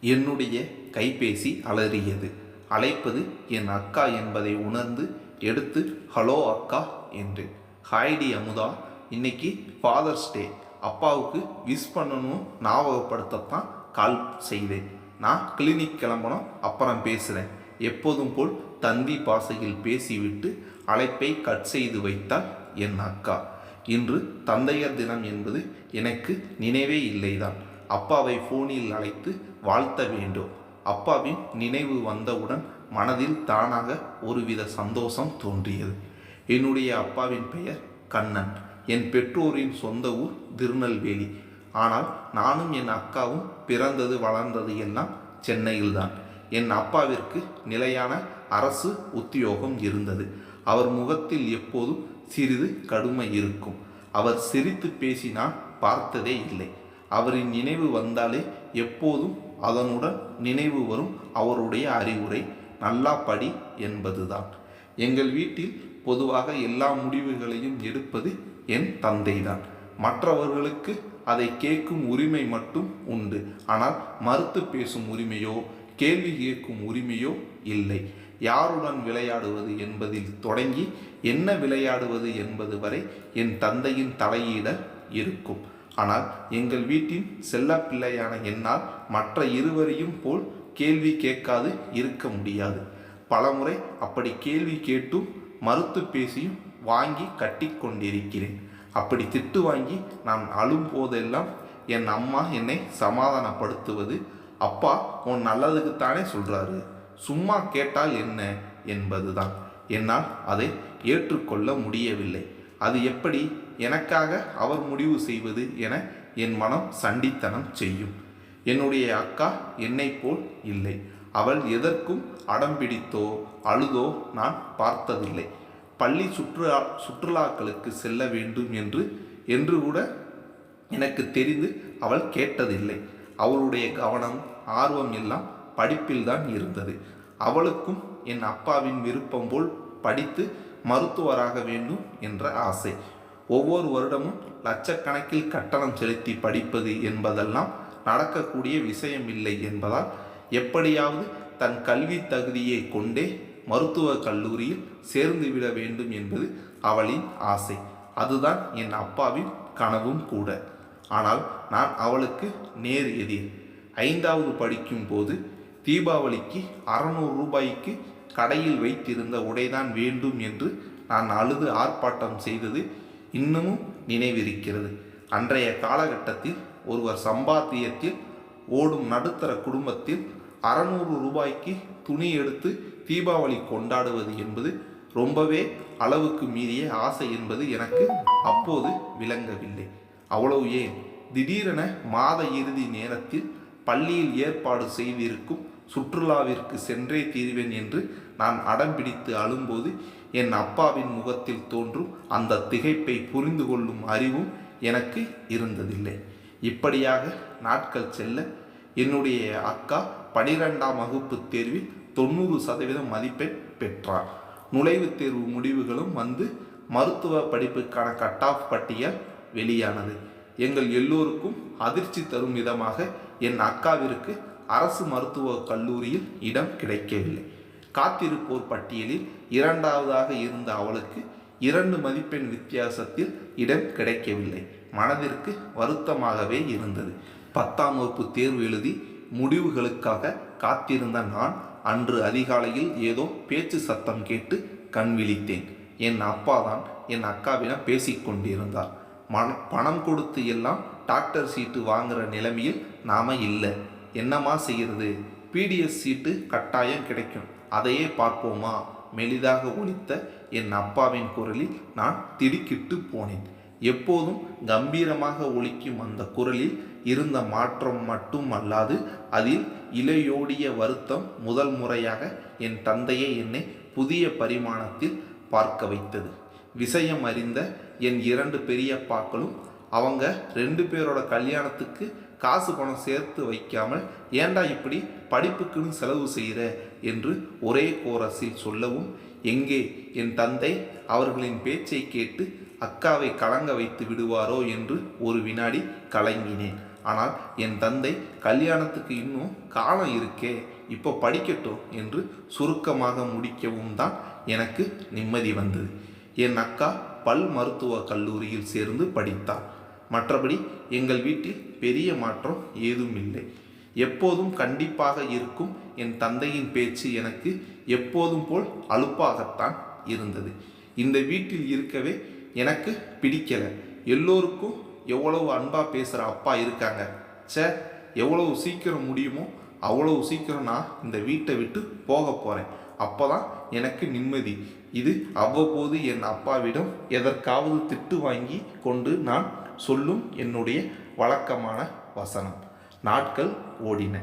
என்னுடைய கைபேசி அலறியது. அழைப்பது என் அக்கா என்பதை உணர்ந்து எடுத்து ஹலோ அக்கா என்றேன். ஹாய்டி அமுதா, இன்னைக்கு ஃபாதர்ஸ் டே, அப்பாவுக்கு விஷ் பண்ணணும் ஞாபகப்படுத்தத்தான் கால் செய்தேன். நான் கிளினிக் கிளம்பணும், அப்புறம் பேசுகிறேன். எப்போதும் போல் தந்தி பாசையில் பேசிவிட்டு அழைப்பை கட் செய்து வைத்தாள் என் அக்கா. இன்று தந்தையர் தினம் என்பது எனக்கு நினைவே இல்லைதான். அப்பாவை ஃபோனில் அழைத்து வாழ்த்த வேண்டும். அப்பாவின் நினைவு வந்தவுடன் மனதில் தானாக ஒருவித சந்தோஷம் தோன்றியது. என்னுடைய அப்பாவின் பெயர் கண்ணன். என் பெற்றோரின் சொந்த ஊர் திருநெல்வேலி. ஆனால் நானும் என் அக்காவும் பிறந்தது வளர்ந்தது எல்லாம் சென்னையில்தான். என் அப்பாவிற்கு நிலையான அரசு உத்தியோகம் இருந்தது. அவர் முகத்தில் எப்போதும் சிறிது கடுமை இருக்கும். அவர் சிரித்து பேசினால் பார்த்ததே இல்லை. அவரின் நினைவு வந்தாலே எப்போதும் அதனுடன் நினைவு வரும் அவருடைய அறிவுரை, நல்லா படி என்பதுதான். எங்கள் வீட்டில் பொதுவாக எல்லா முடிவுகளையும் எடுப்பது என் தந்தைதான். மற்றவர்களுக்கு அதை கேட்கும் உரிமை மட்டும் உண்டு. ஆனால் மறுத்து பேசும் உரிமையோ கேள்வி கேட்கும் உரிமையோ இல்லை. யாருடன் விளையாடுவது என்பதில் தொடங்கி என்ன விளையாடுவது என்பது வரை என் தந்தையின் தலையீடல் இருக்கும். ஆனால் எங்கள் வீட்டின் செல்ல பிள்ளையான என்னால் மற்ற இருவரையும் போல் கேள்வி கேட்காது இருக்க முடியாது. பலமுறை அப்படி கேள்வி கேட்டும் மறுத்து பேசியும் வாங்கி கட்டி கொண்டிருக்கிறேன். அப்படி திட்டு வாங்கி நான் அழும் போதெல்லாம் என் அம்மா என்னை சமாதானப்படுத்துவது, அப்பா உன் நல்லதுக்குத்தானே சொல்கிறாரு, சும்மா கேட்டால் என்ன என்பதுதான். என்னால் அதை ஏற்றுக்கொள்ள முடியவில்லை. அது எப்படி எனக்காக அவர் முடிவு செய்வது என என் மனம் சண்டித்தனம் செய்யும். என்னுடைய அக்கா என்னை போல் இல்லை. அவள் எதற்கும் அடம்பிடித்தோ அழுதோ நான் பார்த்ததில்லை. பள்ளி சுற்றுலாக்களுக்கு செல்ல வேண்டும் என்று கூட எனக்கு தெரிந்து அவள் கேட்டதில்லை. அவளுடைய கவனம் ஆர்வம் எல்லாம் படிப்பில்தான் இருந்தது. அவளுக்கும் என் அப்பாவின் விருப்பம் போல் படித்து மருத்துவராக வேண்டும் என்ற ஆசை. ஒவ்வொரு வருடமும் லட்சக்கணக்கில் கட்டணம் செலுத்தி படிப்பது என்பதெல்லாம் நடக்கக்கூடிய விஷயம் இல்லை என்பதால் எப்படியாவது தன் கல்வி தகுதியை கொண்டே மருத்துவக் கல்லூரியில் சேர்ந்துவிட வேண்டும் என்பது அவளின் ஆசை. அதுதான் என் அப்பாவின் கனவும் கூட. ஆனால் நான் அவளுக்கு நேர் எதிர். 5வது படிக்கும் போது தீபாவளிக்கு 600 ரூபாய்க்கு கடையில் வைத்திருந்த உடைதான் வேண்டும் என்று நான் அழுது ஆர்ப்பாட்டம் செய்தது இன்னமும் நினைவிருக்கிறது. அன்றைய காலகட்டத்தில் ஒருவர் சம்பாத்தியத்தில் ஓடும் நடுத்தர குடும்பத்தில் 600 ரூபாய்க்கு துணி எடுத்து தீபாவளி கொண்டாடுவது என்பது ரொம்பவே அளவுக்கு மீறிய ஆசை என்பது எனக்கு அப்போது விளங்கவில்லை. அவ்வளவு ஏன், திடீரென மாத இறுதி நேரத்தில் பள்ளியில் ஏற்பாடு செய்திருக்கும் சுற்றுலாவிற்கு சென்றே தீர்வேன் என்று நான் அடம்பிடித்து அழும்போது என் அப்பாவின் முகத்தில் தோன்றும் அந்த திகைப்பை புரிந்து கொள்ளும் அறிவும் எனக்கு இருந்ததில்லை. இப்படியாக நாட்கள் செல்ல என்னுடைய அக்கா 12ஆம் வகுப்பு தேர்வில் 90% மதிப்பெண் பெற்றார். நுழைவுத் தேர்வு முடிவுகளும் வந்து மருத்துவ படிப்புக்கான கட் ஆஃப் பட்டியல் வெளியானது. எங்கள் எல்லோருக்கும் அதிர்ச்சி தரும் விதமாக என் அக்காவிற்கு அரசு மருத்துவக் கல்லூரியில் இடம் கிடைக்கவில்லை. காத்திருப்போர் பட்டியலில் 2வதாக இருந்த அவளுக்கு 2 மதிப்பெண் வித்தியாசத்தில் இடம் கிடைக்கவில்லை. மனதிற்கு வருத்தமாகவே இருந்தது. 10ஆம் வகுப்பு தேர்வு எழுதி முடிவுகளுக்காக காத்திருந்த நான் அன்று அதிகாலையில் ஏதோ பேச்சு சத்தம் கேட்டு கண் விழித்தேன். என் அப்பா தான் என் அக்காவிடம் பேசிக்கொண்டிருந்தார். பணம் கொடுத்து எல்லாம் டாக்டர் சீட்டு வாங்குகிற நிலைமையில் நாம இல்லை. என்னம்மா செய்கிறது, பிடிஎஸ் சீட்டு கட்டாயம் கிடைக்கும், அதையே பார்ப்போமா? மெலிதாக ஒலித்த என் அப்பாவின் குரலில் நான் திடுக்கிட்டு போனேன். எப்போதும் கம்பீரமாக ஒலிக்கும் அந்த குரலில் இருந்த மாற்றம் மட்டும் அல்லாது அதில் இலையோடிய வருத்தம் முதல் முறையாக என் தந்தையை என்னை புதிய பரிமாணத்தில் பார்க்க வைத்தது. விஷயம் அறிந்த என் 2 பெரியப்பாக்களும் அவங்க 2 பேரோட கல்யாணத்துக்கு காசு பணம் சேர்த்து வைக்காமல் ஏண்டா இப்படி படிப்புக்குன்னு செலவு செய்கிற என்று ஒரே கோரஸில் சொல்லவும், எங்கே என் தந்தை அவர்களின் பேச்சை கேட்டு அக்காவை கலங்க வைத்து விடுவாரோ என்று ஒரு வினாடி கலங்கினேன். ஆனால் என் தந்தை கல்யாணத்துக்கு இன்னும் காலம் இருக்கே, இப்போ படிக்கட்டும் என்று சுருக்கமாக முடிக்கவும் தான் எனக்கு நிம்மதி வந்தது. என் அக்கா பல் மருத்துவ கல்லூரியில் சேர்ந்து படித்தார். மற்றபடி எங்கள் வீட்டில் பெரிய மாற்றம் ஏதும் இல்லை. எப்போதும் கண்டிப்பாக இருக்கும் என் தந்தையின் பேச்சு எனக்கு எப்போதும் போல் அலுப்பாகத்தான் இருந்தது. இந்த வீட்டில் இருக்கவே எனக்கு பிடிக்கல. எல்லோருக்கும் எவ்வளவு அன்பா பேசுகிற அப்பா இருக்காங்க. எவ்வளவு சீக்கிரம் முடியுமோ அவ்வளவு சீக்கிரம் நான் இந்த வீட்டை விட்டு போக போகிறேன். அப்போ தான் எனக்கு நிம்மதி. இது அவ்வப்போது என் அப்பாவிடம் எதற்காவது திட்டு வாங்கி கொண்டு நான் சொல்லும் என்னுடைய வழக்கமான வசனம். நாட்கள் ஓடின.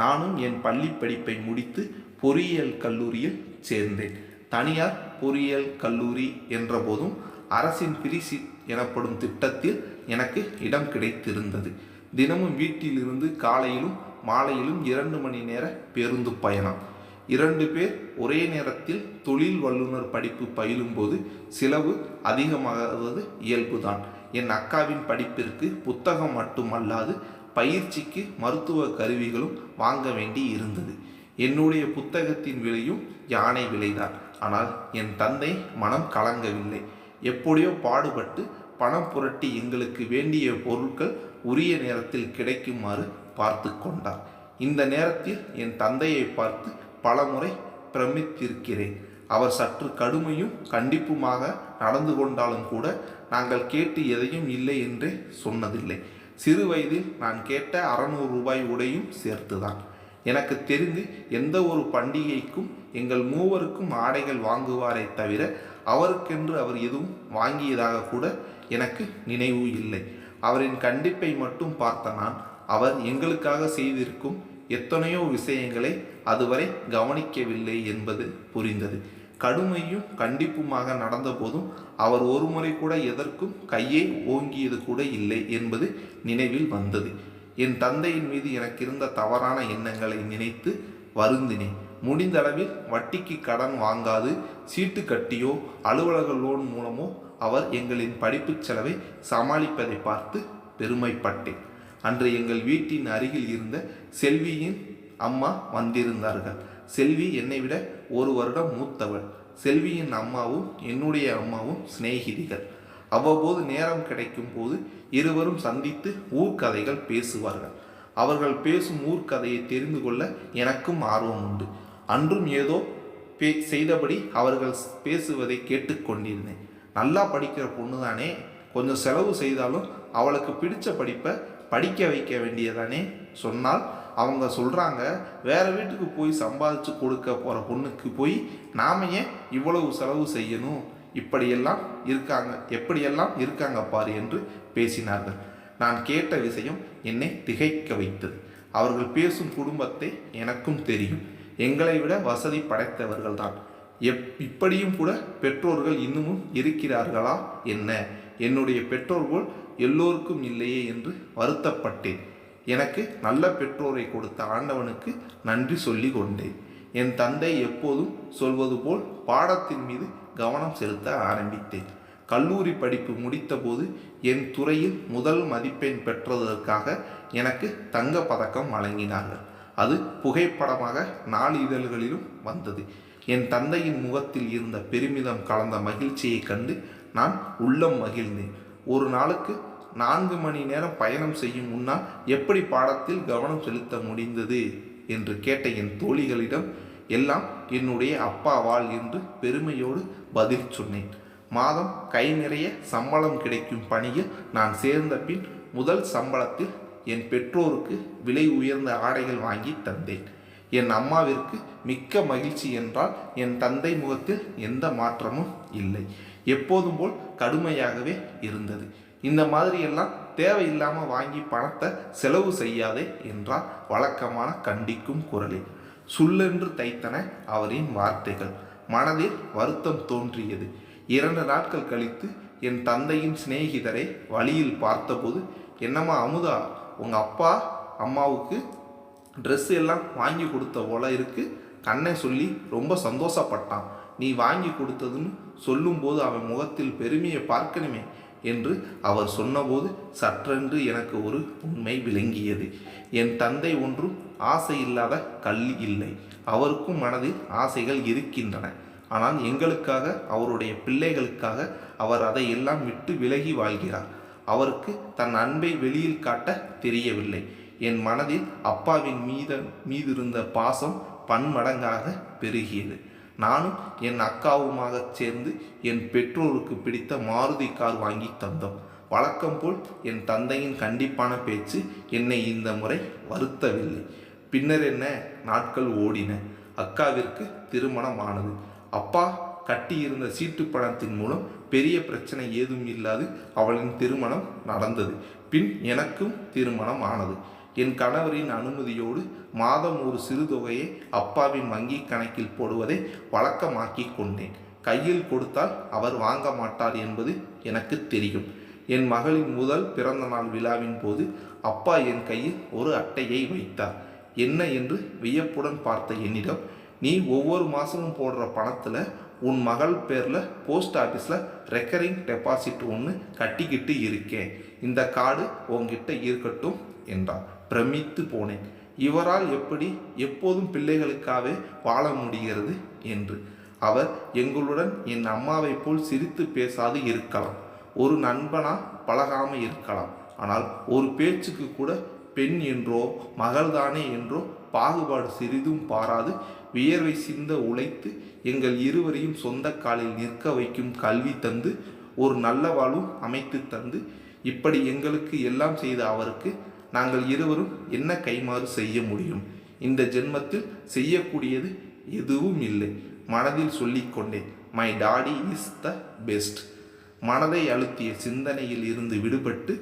நானும் என் பள்ளி படிப்பை முடித்து பொறியியல் கல்லூரியில் சேர்ந்தேன். தனியார் பொறியியல் கல்லூரி என்ற போதும் அரசின் பிரிசி எனப்படும் திட்டத்தில் எனக்கு இடம் கிடைத்திருந்தது. தினமும் வீட்டிலிருந்து காலையிலும் மாலையிலும் 2 மணி நேர பேருந்து பயணம். 2 பேர் ஒரே நேரத்தில் தொழில் வல்லுநர் படிப்பு பயிலும்போது செலவு அதிகமாவது இயல்புதான். என் அக்காவின் படிப்பிற்கு புத்தகம் மட்டுமல்லாது பயிற்சிக்கு மருத்துவ கருவிகளும் வாங்க வேண்டி இருந்தது. என்னுடைய புத்தகத்தின் விலையும் யானை விலைதான். ஆனால் என் தந்தை மனம் கலங்கவில்லை. எப்படியோ பாடுபட்டு பணம் புரட்டி எங்களுக்கு வேண்டிய பொருட்கள் உரிய நேரத்தில் கிடைக்குமாறு பார்த்து கொண்டார். இந்த நேரத்தில் என் தந்தையை பார்த்து பலமுறை பிரமித்திருக்கிறேன். அவர் சற்று கடுமையும் கண்டிப்புமாக நடந்து கொண்டாலும் கூட நாங்கள் கேட்டு எதையும் இல்லை என்றே சொன்னதில்லை. சிறு வயதில் நான் கேட்ட 600 ரூபாய் உடையும் சேர்த்துதான். எனக்கு தெரிந்து எந்த ஒரு பண்டிகைக்கும் எங்கள் மூவருக்கும் ஆடைகள் வாங்குவாரே தவிர அவருக்கென்று அவர் எதுவும் வாங்கியதாக கூட எனக்கு நினைவு இல்லை. அவரின் கண்டிப்பை மட்டும் பார்த்த நான் அவர் எங்களுக்காக செய்திருக்கும் எத்தனையோ விஷயங்களை அதுவரை கவனிக்கவில்லை என்பது புரிந்தது. கடுமையும் கண்டிப்புமாக நடந்த போதும் அவர் ஒருமுறை கூட எதற்கும் கையை ஓங்கியது கூட இல்லை என்பது நினைவில் வந்தது. என் தந்தையின் மீது எனக்கு இருந்த தவறான எண்ணங்களை நினைத்து வருந்தினேன். முடிந்தளவில் வட்டிக்கு கடன் வாங்காது சீட்டு கட்டியோ அலுவலக லோன் மூலமோ அவர் எங்களின் படிப்பு செலவை சமாளிப்பதை பார்த்து பெருமைப்பட்டேன். அன்று எங்கள் வீட்டின் அருகில் இருந்த செல்வியின் அம்மா வந்திருந்தார்கள். செல்வி என்னை விட 1 வருடம் மூத்தவள். செல்வியின் அம்மாவும் என்னுடைய அம்மாவும் சிநேகிதிகள். அவ்வப்போது நேரம் கிடைக்கும் போது இருவரும் சந்தித்து ஊர்க்கதைகள் பேசுவார்கள். அவர்கள் பேசும் ஊர்க்கதையை தெரிந்து கொள்ள எனக்கும் ஆர்வம் உண்டு. அன்றும் ஏதோ செய்தபடி அவர்கள் பேசுவதை கேட்டுக்கொண்டிருந்தேன். நல்லா படிக்கிற பொண்ணு தானே, கொஞ்சம் செலவு செய்தாலும் அவளுக்கு பிடிச்ச படிப்பை படிக்க வைக்க வேண்டியதானே சொன்னால் அவங்க சொல்கிறாங்க, வேறு வீட்டுக்கு போய் சம்பாதிச்சு கொடுக்க போகிற பொண்ணுக்கு போய் நாம ஏன் இவ்வளவு செலவு செய்யணும், எப்படியெல்லாம் இருக்காங்க பாரு என்று பேசினார்கள். நான் கேட்ட விஷயம் என்னை திகைக்க வைத்தது. அவர்கள் பேசும் குடும்பத்தை எனக்கும் தெரியும். எங்களை விட வசதி படைத்தவர்கள்தான். இப்படியும் கூட பெற்றோர்கள் இன்னமும் இருக்கிறார்களா என்ன? என்னுடைய பெற்றோர்கள் எல்லோருக்கும் இல்லையே என்று வருத்தப்பட்டேன். எனக்கு நல்ல பெற்றோரை கொடுத்த ஆண்டவனுக்கு நன்றி சொல்லி கொண்டேன். என் தந்தை எப்போதும் சொல்வது போல் பாடத்தின் மீது கவனம் செலுத்த ஆரம்பித்தேன். கல்லூரி படிப்பு முடித்த போது என் துறையில் முதல் மதிப்பெண் பெற்றதற்காக எனக்கு தங்க பதக்கம் வழங்கினார்கள். அது புகைப்படமாக நாளிதழ்களிலும் வந்தது. என் தந்தையின் முகத்தில் இருந்த பெருமிதம் கலந்த மகிழ்ச்சியை கண்டு நான் உள்ளம் மகிழ்ந்தேன். ஒரு நாளுக்கு 4 மணி நேரம் பயணம் செய்யும் முன்னால் எப்படி பாடத்தில் கவனம் செலுத்த முடிந்தது என்று கேட்ட என் தோழிகளிடம் எல்லாம் என்னுடைய அப்பாவால் என்று பெருமையோடு பதில் சொன்னேன். மாதம் கை நிறைய சம்பளம் கிடைக்கும் பணியில் நான் சேர்ந்த பின் முதல் சம்பளத்தில் என் பெற்றோருக்கு விலை உயர்ந்த ஆடைகள் வாங்கி தந்தேன். என் அம்மாவிற்கு மிக்க மகிழ்ச்சி என்றால் என் தந்தை முகத்தில் எந்த மாற்றமும் இல்லை. எப்போதும் போல் கடுமையாகவே இருந்தது. இந்த மாதிரியெல்லாம் தேவையில்லாமல் வாங்கி பணத்தை செலவு செய்யாதே என்றால் வழக்கமான கண்டிக்கும் குரலில். சுல்லென்று தைத்தன அவரின் வார்த்தைகள். மனதில் வருத்தம் தோன்றியது. 2 நாட்கள் கழித்து என் தந்தையின் சிநேகிதரை வழியில் பார்த்தபோது, என்னம்மா அமுதா, உங்கள் அப்பா அம்மாவுக்கு ட்ரெஸ் எல்லாம் வாங்கி கொடுத்த போல இருக்கு, கண்ணை சொல்லி ரொம்ப சந்தோஷப்பட்டான். நீ வாங்கி கொடுத்ததுன்னு சொல்லும்போது அவன் முகத்தில் பெருமையை பார்க்கணுமே, என்று அவர் சொன்னபோது சற்றென்று எனக்கு ஒரு உண்மை விளங்கியது. என் தந்தை ஒன்றும் ஆசை இல்லாத கள்ளி இல்லை. அவருக்கும் மனதில் ஆசைகள் இருக்கின்றன. ஆனால் எங்களுக்காக, அவருடைய பிள்ளைகளுக்காக அவர் அதையெல்லாம் விட்டு விலகி வாழ்கிறார். அவருக்கு தன் அன்பை வெளியில் காட்ட தெரியவில்லை. என் மனதில் அப்பாவின் மீதிருந்த பாசம் பன்மடங்காக பெருகியது. நானும் என் அக்காவுமாக சேர்ந்து என் பெற்றோருக்கு பிடித்த மாருதி கார் வாங்கி தந்தோம். வழக்கம் போல் என் தந்தையின் கண்டிப்பான பேச்சு என்னை இந்த முறை வருத்தவில்லை. பின்னர் என்ன நாட்கள் ஓடின. அக்காவிற்கு திருமணம் ஆனது. அப்பா கட்டியிருந்த சீட்டு பணத்தின் மூலம் பெரிய பிரச்சனை ஏதும் இல்லாது அவளின் திருமணம் நடந்தது. பின் எனக்கும் திருமணம் ஆனது. என் கணவரின் அனுமதியோடு மாதம் ஒரு சிறு தொகையை அப்பாவின் வங்கி கணக்கில் போடுவதை வழக்கமாக்கி கொண்டேன். கையில் கொடுத்தால் அவர் வாங்க மாட்டார் என்பது எனக்கு தெரியும். என் மகளின் முதல் பிறந்த நாள் விழாவின் போது அப்பா என் கையில் ஒரு அட்டையை வைத்தார். என்ன என்று வியப்புடன் பார்த்த என்னிடம், நீ ஒவ்வொரு மாதமும் போடுற பணத்தில் உன் மகள் பேரில் போஸ்ட் ஆஃபீஸில் ரெக்கரிங் டெபாசிட் ஒன்று கட்டிக்கிட்டு இருக்கேன். இந்த கார்டு உங்ககிட்ட இருக்கட்டும் என்றார். பிரமித்து போனேன். இவரால் எப்படி எப்போதும் பிள்ளைகளுக்காகவே வாழ முடிகிறது என்று. அவர் எங்களுடன் என் அம்மாவை போல் சிரித்து பேசாது இருக்கலாம், ஒரு நண்பனா பழகாமல் இருக்கலாம். ஆனால் ஒரு பேச்சுக்கு கூட பெண் என்றோ மகள்தானே என்றோ பாகுபாடு சிறிதும் பாராது வியர்வை சிந்த உழைத்து எங்கள் இருவரையும் சொந்த காலில் நிற்க வைக்கும் கல்வி தந்து ஒரு நல்ல வாழ்வும் அமைத்து தந்து இப்படி எங்களுக்கு எல்லாம் செய்த அவருக்கு நாங்கள் இருவரும் என்ன கைமாறு செய்ய முடியும்? இந்த ஜென்மத்தில் செய்யக்கூடியது எதுவும் இல்லை. மனதில் சொல்லிக்கொண்டேன், my daddy is the best. மனதை அழுத்திய சிந்தனையில் இருந்து விடுபட்டு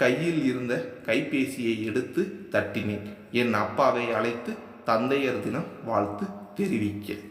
கையில் இருந்த கைபேசியை எடுத்து தட்டினேன். என் அப்பாவை அழைத்து தந்தையர் தினம் வாழ்த்து தெரிவிக்கிறேன்.